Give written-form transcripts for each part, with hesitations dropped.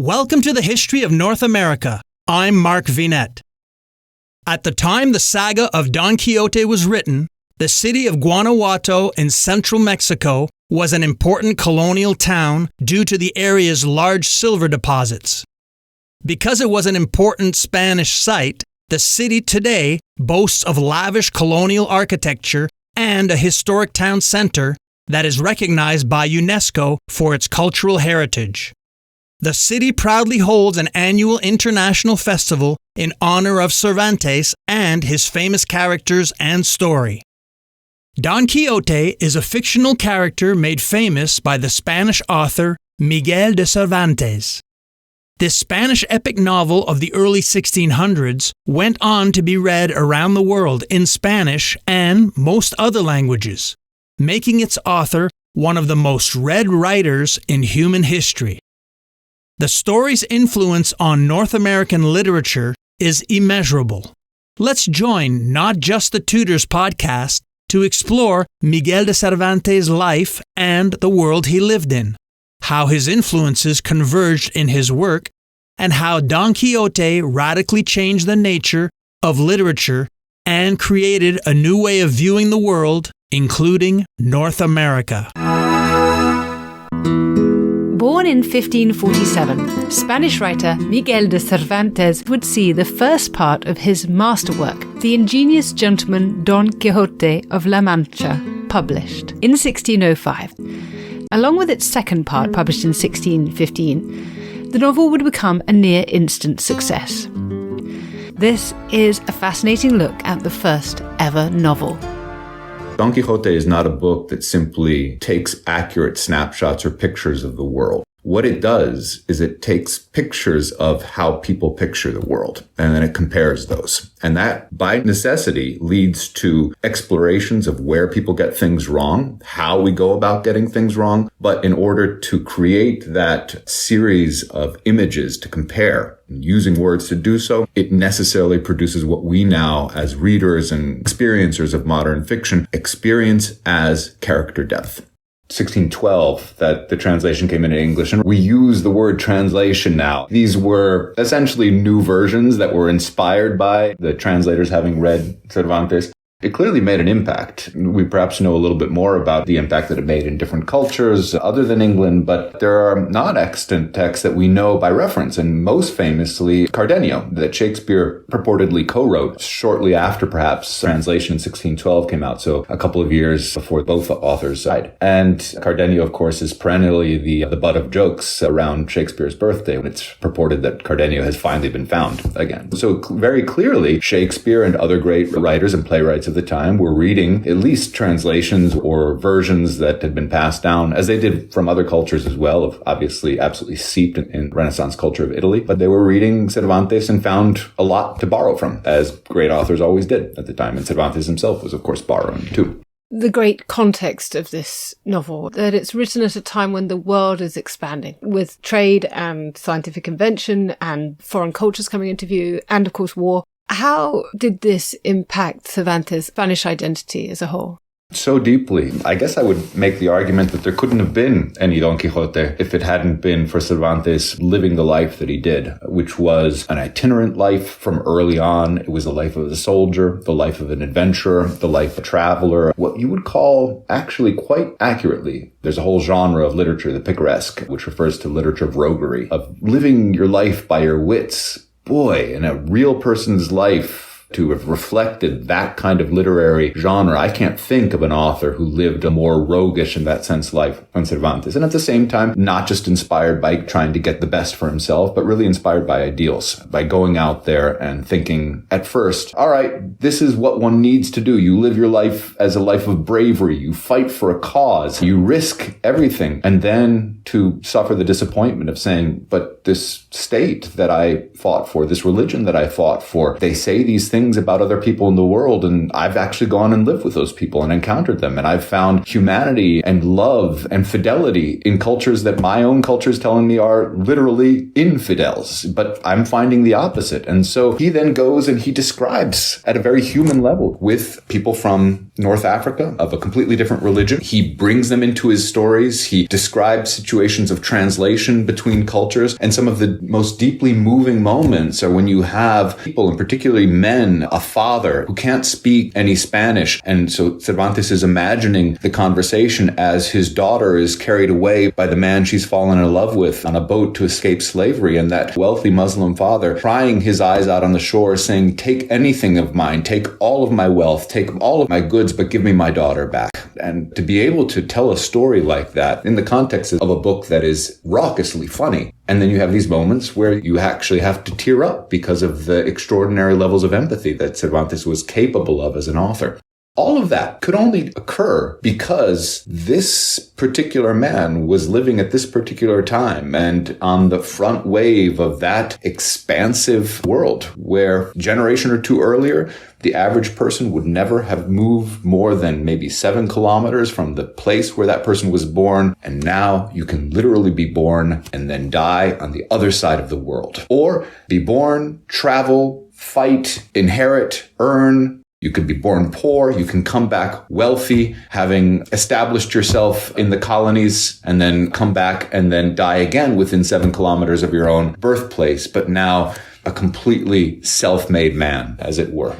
Welcome to the History of North America. I'm Mark Vinette. At the time the saga of Don Quixote was written, the city of Guanajuato in central Mexico was an important colonial town due to the area's large silver deposits. Because it was an important Spanish site, the city today boasts of lavish colonial architecture and a historic town center that is recognized by UNESCO for its cultural heritage. The city proudly holds an annual international festival in honor of Cervantes and his famous characters and story. Don Quixote is a fictional character made famous by the Spanish author Miguel de Cervantes. This Spanish epic novel of the early 1600s went on to be read around the world in Spanish and most other languages, making its author one of the most read writers in human history. The story's influence on North American literature is immeasurable. Let's join Not Just the Tudors podcast to explore Miguel de Cervantes' life and the world he lived in, how his influences converged in his work, and how Don Quixote radically changed the nature of literature and created a new way of viewing the world, including North America. Born in 1547, Spanish writer Miguel de Cervantes would see the first part of his masterwork, The Ingenious Gentleman Don Quixote of La Mancha, published in 1605. Along with its second part, published in 1615, the novel would become a near-instant success. This is a fascinating look at the first ever novel. Don Quixote is not a book that simply takes accurate snapshots or pictures of the world. What it does is it takes pictures of how people picture the world, and then it compares those. And that, by necessity, leads to explorations of where people get things wrong, how we go about getting things wrong. But in order to create that series of images to compare, using words to do so, it necessarily produces what we now, as readers and experiencers of modern fiction, experience as character depth. 1612 that the translation came into English, and we use the word translation now. These were essentially new versions that were inspired by the translators having read Cervantes. It clearly made an impact. We perhaps know a little bit more about the impact that it made in different cultures other than England, but there are not extant texts that we know by reference, and most famously Cardenio, that Shakespeare purportedly co-wrote shortly after perhaps translation in 1612 came out, so a couple of years before both authors died. And Cardenio, of course, is perennially the butt of jokes around Shakespeare's birthday, when it's purported that Cardenio has finally been found again. So very clearly, Shakespeare and other great writers and playwrights of the time were reading at least translations or versions that had been passed down, as they did from other cultures as well, of obviously absolutely steeped in Renaissance culture of Italy. But they were reading Cervantes and found a lot to borrow from, as great authors always did at the time. And Cervantes himself was, of course, borrowing too. The great context of this novel, that it's written at a time when the world is expanding, with trade and scientific invention and foreign cultures coming into view, and of course war. How did this impact Cervantes' Spanish identity as a whole? So deeply. I guess I would make the argument that there couldn't have been any Don Quixote if it hadn't been for Cervantes living the life that he did, which was an itinerant life from early on. It was the life of a soldier, the life of an adventurer, the life of a traveler, what you would call, actually quite accurately, there's a whole genre of literature, the picaresque, which refers to literature of roguery, of living your life by your wits. Boy, in a real person's life, to have reflected that kind of literary genre, I can't think of an author who lived a more roguish in that sense life than Cervantes. And at the same time, not just inspired by trying to get the best for himself, but really inspired by ideals, by going out there and thinking at first, all right, this is what one needs to do. You live your life as a life of bravery. You fight for a cause. You risk everything. And then to suffer the disappointment of saying, but this state that I fought for, this religion that I fought for, they say these things things about other people in the world. And I've actually gone and lived with those people and encountered them. And I've found humanity and love and fidelity in cultures that my own culture is telling me are literally infidels. But I'm finding the opposite. And so he then goes and he describes at a very human level with people from North Africa of a completely different religion. He brings them into his stories. He describes situations of translation between cultures. And some of the most deeply moving moments are when you have people, and particularly men, a father who can't speak any Spanish. And so Cervantes is imagining the conversation as his daughter is carried away by the man she's fallen in love with on a boat to escape slavery. And that wealthy Muslim father crying his eyes out on the shore saying, "Take anything of mine, take all of my wealth, take all of my goods, but give me my daughter back." And to be able to tell a story like that in the context of a book that is raucously funny. And then you have these moments where you actually have to tear up because of the extraordinary levels of empathy that Cervantes was capable of as an author. All of that could only occur because this particular man was living at this particular time and on the front wave of that expansive world where a generation or two earlier, the average person would never have moved more than maybe 7 kilometers from the place where that person was born. And now you can literally be born and then die on the other side of the world. Or be born, travel, fight, inherit, earn. You could be born poor. You can come back wealthy, having established yourself in the colonies, and then come back and then die again within 7 kilometers of your own birthplace. But now a completely self-made man, as it were.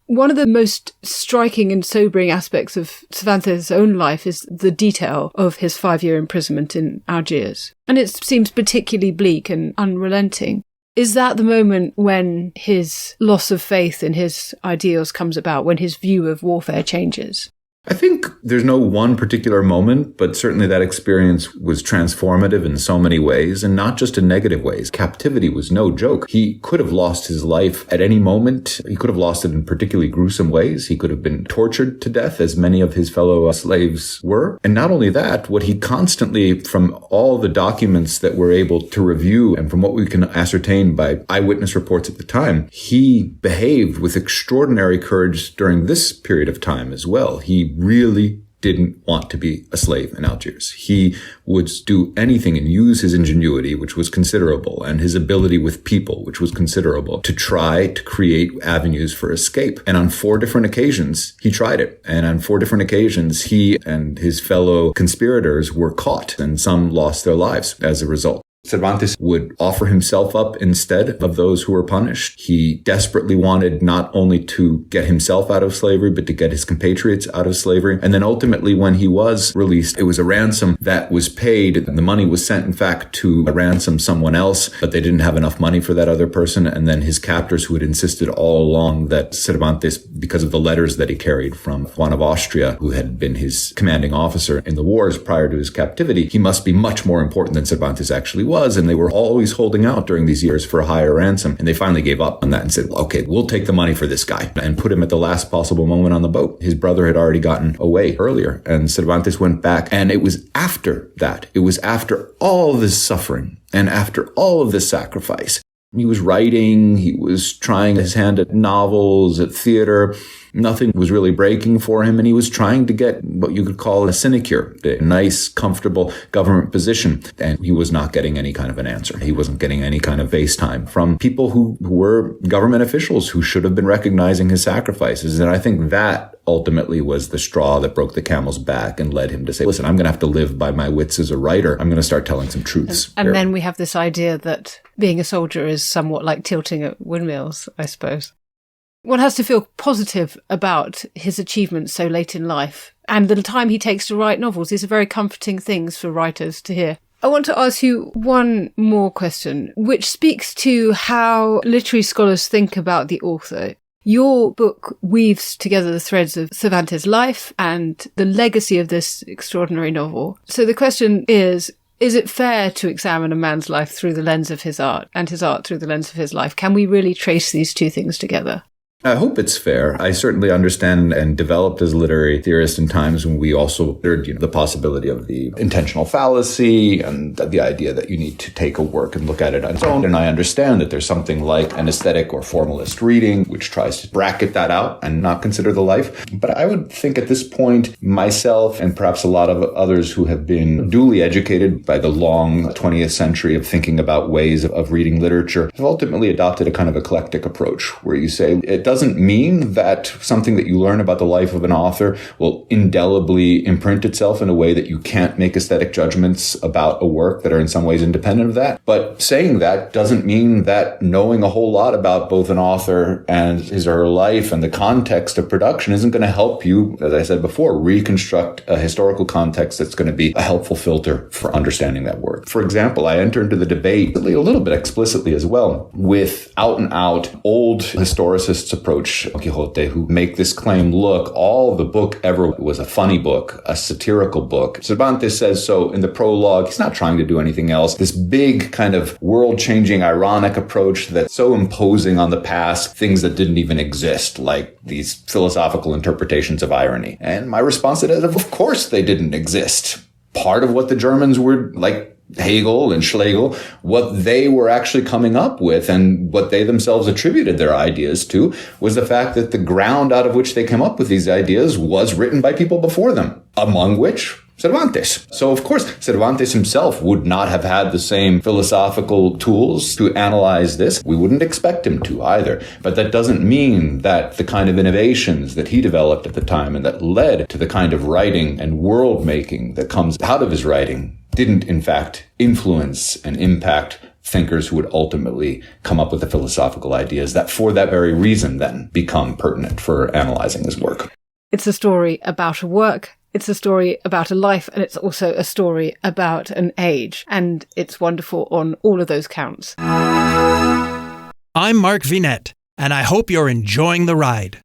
One of the most striking and sobering aspects of Cervantes' own life is the detail of his 5-year imprisonment in Algiers. And it seems particularly bleak and unrelenting. Is that the moment when his loss of faith in his ideals comes about, when his view of warfare changes? I think there's no one particular moment, but certainly that experience was transformative in so many ways, and not just in negative ways. Captivity was no joke. He could have lost his life at any moment. He could have lost it in particularly gruesome ways. He could have been tortured to death, as many of his fellow slaves were. And not only that, what he constantly, from all the documents that we're able to review and from what we can ascertain by eyewitness reports at the time, he behaved with extraordinary courage during this period of time as well. He really didn't want to be a slave in Algiers. He would do anything and use his ingenuity, which was considerable, and his ability with people, which was considerable, to try to create avenues for escape. And on 4 different occasions, he tried it. And on 4 different occasions, he and his fellow conspirators were caught, and some lost their lives as a result. Cervantes would offer himself up instead of those who were punished. He desperately wanted not only to get himself out of slavery, but to get his compatriots out of slavery. And then ultimately, when he was released, it was a ransom that was paid. And the money was sent, in fact, to ransom someone else, but they didn't have enough money for that other person. And then his captors, who had insisted all along that Cervantes, because of the letters that he carried from Juan of Austria, who had been his commanding officer in the wars prior to his captivity, he must be much more important than Cervantes actually was. And they were always holding out during these years for a higher ransom. And they finally gave up on that and said, okay, we'll take the money for this guy, and put him at the last possible moment on the boat. His brother had already gotten away earlier, and Cervantes went back. And it was after that, it was after all this suffering and after all of this sacrifice. He was writing, he was trying his hand at novels, at theater. Nothing was really breaking for him, and he was trying to get what you could call a sinecure, a nice, comfortable government position, and he was not getting any kind of an answer. He wasn't getting any kind of face time from people who were government officials who should have been recognizing his sacrifices. And I think that ultimately was the straw that broke the camel's back and led him to say, listen, I'm going to have to live by my wits as a writer. I'm going to start telling some truths. And then we have this idea that being a soldier is somewhat like tilting at windmills, I suppose. One has to feel positive about his achievements so late in life. And the time he takes to write novels, these are very comforting things for writers to hear. I want to ask you one more question, which speaks to how literary scholars think about the author. Your book weaves together the threads of Cervantes' life and the legacy of this extraordinary novel. So the question is it fair to examine a man's life through the lens of his art and his art through the lens of his life? Can we really trace these two things together? I hope it's fair. I certainly understand and developed as a literary theorist in times when we also heard, the possibility of the intentional fallacy and the idea that you need to take a work and look at it on its own. And I understand that there's something like an aesthetic or formalist reading, which tries to bracket that out and not consider the life. But I would think at this point, myself and perhaps a lot of others who have been duly educated by the long 20th century of thinking about ways of reading literature, have ultimately adopted a kind of eclectic approach where you say it doesn't mean that something that you learn about the life of an author will indelibly imprint itself in a way that you can't make aesthetic judgments about a work that are in some ways independent of that. But saying that doesn't mean that knowing a whole lot about both an author and his or her life and the context of production isn't going to help you, as I said before, reconstruct a historical context that's going to be a helpful filter for understanding that work. For example, I enter into the debate a little bit explicitly as well with out and out old historicists' approach, Don Quixote, who make this claim, look, all the book ever was a funny book, a satirical book. Cervantes says so in the prologue. He's not trying to do anything else. This big kind of world-changing ironic approach that's so imposing on the past, things that didn't even exist, like these philosophical interpretations of irony. And my response to that is, of course they didn't exist. Part of what the Germans were like, Hegel and Schlegel, what they were actually coming up with and what they themselves attributed their ideas to was the fact that the ground out of which they came up with these ideas was written by people before them, among which Cervantes. So, of course, Cervantes himself would not have had the same philosophical tools to analyze this. We wouldn't expect him to either. But that doesn't mean that the kind of innovations that he developed at the time and that led to the kind of writing and world making that comes out of his writing didn't, in fact, influence and impact thinkers who would ultimately come up with the philosophical ideas that, for that very reason, then become pertinent for analyzing his work. It's a story about a work. It's a story about a life, and it's also a story about an age. And it's wonderful on all of those counts. I'm Mark Vinet, and I hope you're enjoying the ride.